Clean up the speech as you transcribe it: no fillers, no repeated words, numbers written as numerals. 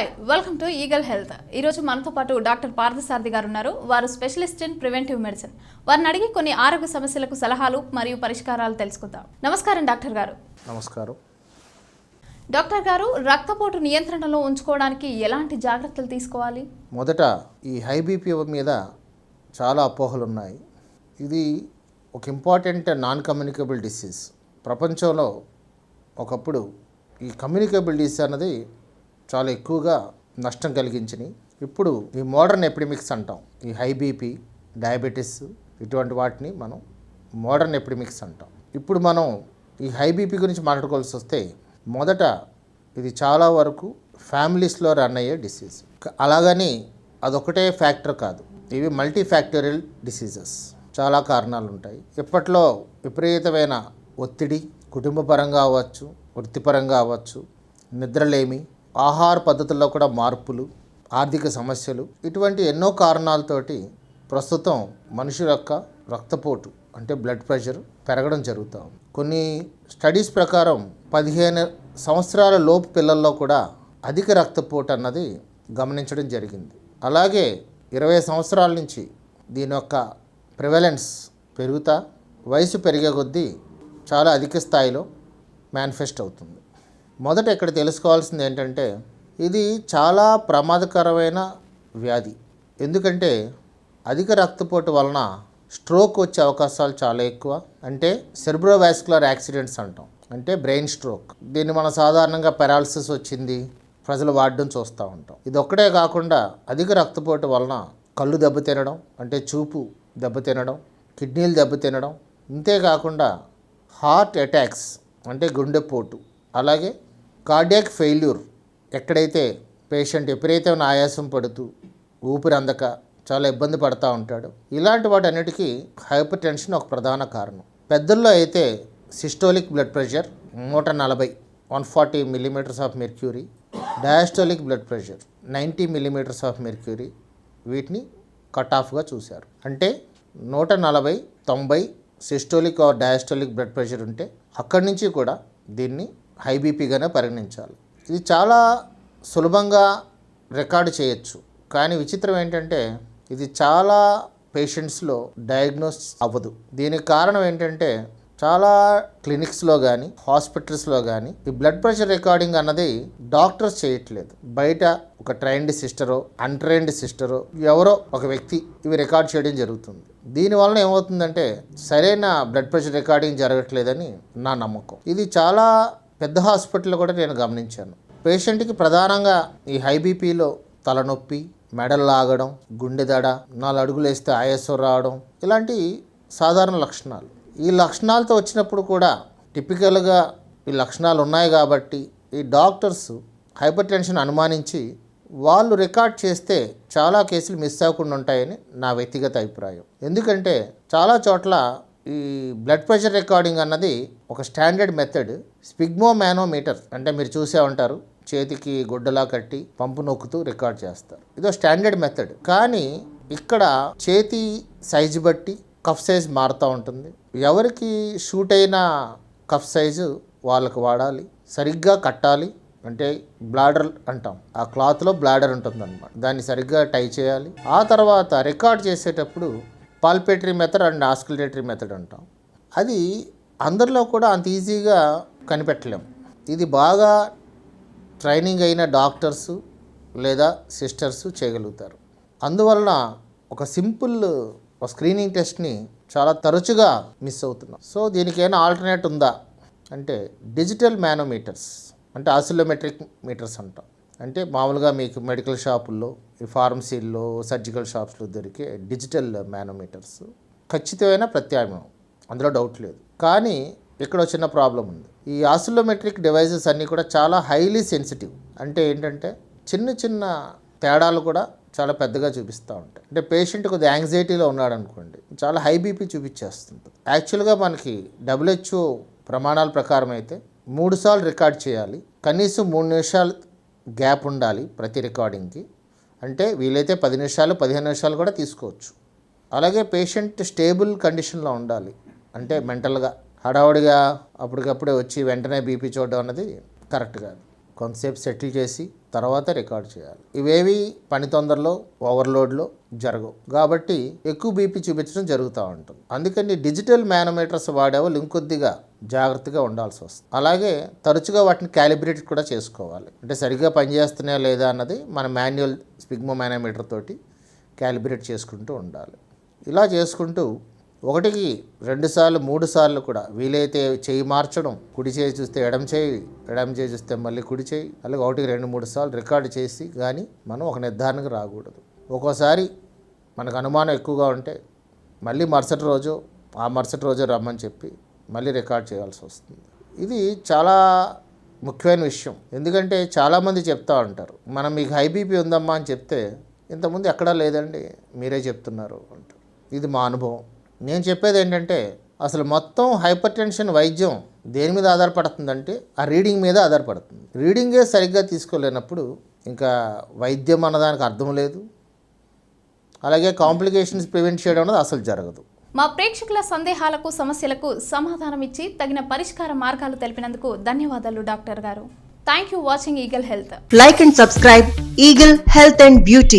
Hi welcome to eagle health. ఈరోజు మనతో పాటు డాక్టర్ పార్థసారథి గారు ఉన్నారు. వారు స్పెషలిస్ట్ ఇన్ ప్రివెంటివ్ మెడిసిన్. వారిని అడిగి కొన్ని ఆరోగ్య సమస్యలకు సలహాలు మరియు పరిష్కారాలు తెలుసుకుందాం. నమస్కారం డాక్టర్ గారు. నమస్కారం డాక్టర్ గారు, రక్తపోటు నియంత్రణలో ఉంచుకోవడానికి ఎలాంటి జాగ్రత్తలు తీసుకోవాలి? మొదట ఈ హై బీపీ మీద చాలా అపోహలు ఉన్నాయి. ఇది ఒక ఇంపార్టెంట్ నాన్ కమ్యూనికేబుల్ డిసీజ్. ప్రపంచంలో ఒకప్పుడు ఈ కమ్యూనికేబుల్ డిసీజ్ అన్నది చాలా ఎక్కువగా నష్టం కలిగించినాయి. ఇప్పుడు ఈ మోడర్న్ ఎపిడమిక్స్ అంటాం. ఈ హై బీపీ, డయాబెటీస్ ఇటువంటి వాటిని మనం మోడర్న్ ఎపిడమిక్స్ అంటాం. ఇప్పుడు మనం ఈ హై బీపీ గురించి మాట్లాడుకోవాల్సి వస్తే మొదట ఇది చాలా వరకు ఫ్యామిలీస్లో రన్ అయ్యే డిసీజ్. అలాగని అదొకటే ఫ్యాక్టర్ కాదు, ఇవి మల్టీ ఫ్యాక్టోరియల్ డిసీజెస్. చాలా కారణాలు ఉంటాయి. ఇప్పట్లో విపరీతమైన ఒత్తిడి, కుటుంబ పరంగా అవ్వచ్చు, వృత్తిపరంగా అవ్వచ్చు, నిద్రలేమి, ఆహార పద్ధతుల్లో కూడా మార్పులు, ఆర్థిక సమస్యలు, ఇటువంటి ఎన్నో కారణాలతోటి ప్రస్తుతం మనుషుల యొక్క రక్తపోటు అంటే బ్లడ్ ప్రెషర్ పెరగడం జరుగుతాం. కొన్ని స్టడీస్ ప్రకారం 15 సంవత్సరాల లోపు పిల్లల్లో కూడా అధిక రక్తపోటు అన్నది గమనించడం జరిగింది. అలాగే 20 సంవత్సరాల నుంచి దీని యొక్క ప్రివలెన్స్ పెరుగుతా వయసు పెరిగే కొద్దీ చాలా అధిక స్థాయిలో మేనిఫెస్ట్ అవుతుంది. మొదట ఇక్కడ తెలుసుకోవాల్సింది ఏంటంటే ఇది చాలా ప్రమాదకరమైన వ్యాధి. ఎందుకంటే అధిక రక్తపోటు వలన స్ట్రోక్ వచ్చే అవకాశాలు చాలా ఎక్కువ. అంటే సెరిబ్రోవాస్కులర్ యాక్సిడెంట్స్ అంటాం, అంటే బ్రెయిన్ స్ట్రోక్. దీన్ని మనం సాధారణంగా పెరాలసిస్ వచ్చింది ప్రజలు వాడడం చూస్తూ ఉంటాం. ఇది ఒక్కటే కాకుండా అధిక రక్తపోటు వలన కళ్ళు దెబ్బతినడం, అంటే చూపు దెబ్బతినడం, కిడ్నీలు దెబ్బతినడం, ఇంతేకాకుండా హార్ట్ అటాక్స్ అంటే గుండెపోటు, అలాగే కార్డియాక్ ఫెయిల్యూర్, ఎక్కడైతే పేషెంట్ విపరీతమైన ఆయాసం పడుతూ ఊపిరి అందక చాలా ఇబ్బంది పడుతూ ఉంటాడు. ఇలాంటి వాటన్నిటికీ హైపర్ టెన్షన్ ఒక ప్రధాన కారణం. పెద్దల్లో అయితే systolic blood pressure 140 140 millimetres of mercury, diastolic blood pressure 90 millimetres of mercury, వీటిని కట్ ఆఫ్గా చూశారు. అంటే 140, 90 systolic or diastolic blood pressure ఉంటే అక్కడి నుంచి కూడా దీన్ని హై బీపీగానే పరిగణించాలి. ఇది చాలా సులభంగా రికార్డు చేయొచ్చు. కానీ విచిత్రం ఏంటంటే ఇది చాలా పేషెంట్స్లో డయాగ్నోస్ అవ్వదు. దీనికి కారణం ఏంటంటే చాలా క్లినిక్స్లో కానీ హాస్పిటల్స్లో కానీ ఈ బ్లడ్ ప్రెషర్ రికార్డింగ్ అన్నది డాక్టర్స్ చేయట్లేదు. బయట ఒక ట్రైన్డ్ సిస్టరో అన్ట్రైన్డ్ సిస్టరో ఎవరో ఒక వ్యక్తి ఇవి రికార్డ్ చేయడం జరుగుతుంది. దీనివలన ఏమవుతుందంటే సరైన బ్లడ్ ప్రెషర్ రికార్డింగ్ జరగట్లేదని నా నమ్మకం. ఇది చాలా పెద్ద హాస్పిటల్లో కూడా నేను గమనించాను. పేషెంట్కి ప్రధానంగా ఈ హై బీపీలో తలనొప్పి, మెడలు లాగడం, గుండె దడ, 4 అడుగులు వేస్తే ఆయాసం రావడం, ఇలాంటి సాధారణ లక్షణాలు. ఈ లక్షణాలతో వచ్చినప్పుడు కూడా టిపికల్గా ఈ లక్షణాలు ఉన్నాయి కాబట్టి ఈ డాక్టర్స్ హైపర్ టెన్షన్ అనుమానించి వాళ్ళు రికార్డ్ చేస్తే చాలా కేసులు మిస్ అవ్వకుండా ఉంటాయని నా వ్యక్తిగత అభిప్రాయం. ఎందుకంటే చాలా చోట్ల ఈ బ్లడ్ ప్రెషర్ రికార్డింగ్ అన్నది ఒక స్టాండర్డ్ మెథడ్, స్పిగ్మోమానోమీటర్, అంటే మీరు చూసే ఉంటారు, చేతికి గుడ్డలా కట్టి పంపు నొక్కుతూ రికార్డ్ చేస్తారు. ఇదో స్టాండర్డ్ మెథడ్. కానీ ఇక్కడ చేతి సైజు బట్టి కఫ్ సైజ్ మారుతూ ఉంటుంది. ఎవరికి షూట్ అయిన కఫ్ సైజు వాళ్ళకు వాడాలి, సరిగ్గా కట్టాలి. అంటే బ్లాడర్ అంటాం, ఆ క్లాత్లో బ్లాడర్ ఉంటుంది అనమాట, దాన్ని సరిగ్గా టై చేయాలి. ఆ తర్వాత రికార్డ్ చేసేటప్పుడు పాల్పేటరీ మెథడ్ అండ్ ఆస్కులేటరీ మెథడ్ అంటాం. అది అందరిలో కూడా అంత ఈజీగా కనిపెట్టలేం. ఇది బాగా ట్రైనింగ్ అయిన డాక్టర్సు లేదా సిస్టర్సు చేయగలుగుతారు. అందువలన ఒక సింపుల్ స్క్రీనింగ్ టెస్ట్ని చాలా తరచుగా మిస్ అవుతున్నాం. సో దీనికి ఏమైనా ఆల్టర్నేట్ ఉందా అంటే డిజిటల్ మానోమీటర్స్, అంటే ఆసిలోమెట్రిక్ మీటర్స్ అంటాం. అంటే మామూలుగా మీకు మెడికల్ షాపుల్లో, ఈ ఫార్మసీల్లో, సర్జికల్ షాప్స్లో దొరికే డిజిటల్ మానోమీటర్స్ ఖచ్చితమైన ప్రత్యామ్నాయం, అందులో డౌట్ లేదు. కానీ ఇక్కడ చిన్న ప్రాబ్లం ఉంది. ఈ ఆసిలోమెట్రిక్ డివైజెస్ అన్నీ కూడా చాలా హైలీ సెన్సిటివ్. అంటే ఏంటంటే చిన్న చిన్న తేడాలు కూడా చాలా పెద్దగా చూపిస్తూ ఉంటాయి. అంటే పేషెంట్ కొద్దిగా యాంగ్జైటీలో ఉన్నాడు అనుకోండి, చాలా హై బీపీ చూపించేస్తుంది. యాక్చువల్గా మనకి WHO ప్రమాణాల ప్రకారం అయితే 3 సార్లు రికార్డ్ చేయాలి, కనీసం 3 నిమిషాలు గ్యాప్ ఉండాలి ప్రతి రికార్డింగ్కి. అంటే వీలైతే 10 నిమిషాలు 15 నిమిషాలు కూడా తీసుకోవచ్చు. అలాగే పేషెంట్ స్టేబుల్ కండిషన్లో ఉండాలి. అంటే మెంటల్గా హడావుడిగా అప్పటికప్పుడే వచ్చి వెంటనే బీపీ చూడడం అన్నది కరెక్ట్ కాదు. కొంతసేపు సెటిల్ చేసి తర్వాత రికార్డ్ చేయాలి. ఇవేవి పని తొందరలో ఓవర్లోడ్లో జరగవు కాబట్టి ఎక్కువ బీపీ చూపించడం జరుగుతూ ఉంటుంది. అందుకని డిజిటల్ మానోమీటర్స్ వాడే వాళ్ళు ఇంకొద్దిగా జాగ్రత్తగా ఉండాల్సి వస్తుంది. అలాగే తరచుగా వాటిని క్యాలిబ్రేట్ కూడా చేసుకోవాలి. అంటే సరిగ్గా పనిచేస్తున్నాయా లేదా అన్నది మన మాన్యువల్ స్పిగ్మో మానోమీటర్ తోటి క్యాలిబ్రేట్ చేసుకుంటూ ఉండాలి. ఇలా చేసుకుంటూ 1కి 2 సార్లు 3 సార్లు కూడా వీలైతే చేయి మార్చడం, కుడి చేయి చూస్తే ఎడమ చేయి చూస్తే మళ్ళీ కుడి చేయి, అలాగే 1కి 2, 3 సార్లు రికార్డు చేసి కానీ మనం ఒక నిర్ధారణకు రాకూడదు. ఒక్కోసారి మనకు అనుమానం ఎక్కువగా ఉంటే మళ్ళీ మరుసటి రోజు రమ్మని చెప్పి మళ్ళీ రికార్డ్ చేయాల్సి వస్తుంది. ఇది చాలా ముఖ్యమైన విషయం. ఎందుకంటే చాలామంది చెప్తూ ఉంటారు, మనం మీకు హై బీపీ ఉందమ్మా అని చెప్తే ఇంతకుముందు ఎక్కడా లేదండి మీరే చెప్తున్నారు అంటారు. ఇది మా అనుభవం. నేను చెప్పేది ఏంటంటే అసలు మొత్తం హైపర్ టెన్షన్ వైద్యం దేని మీద ఆధారపడుతుందంటే ఆ రీడింగ్ మీద ఆధారపడుతుంది. రీడింగే సరిగ్గా తీసుకోలేనప్పుడు ఇంకా వైద్యం అన్నదానికి అర్థం లేదు. అలాగే కాంప్లికేషన్స్ ప్రివెంట్ చేయడం అనేది అసలు జరగదు. మా ప్రేక్షకుల సందేహాలకు సమస్యలకు సమాధానం ఇచ్చి తగిన పరిష్కార మార్గాలు తెలిపినందుకు ధన్యవాదాలు డాక్టర్ గారు. Thank you watching eagle health. Like and subscribe Eagle Health and Beauty.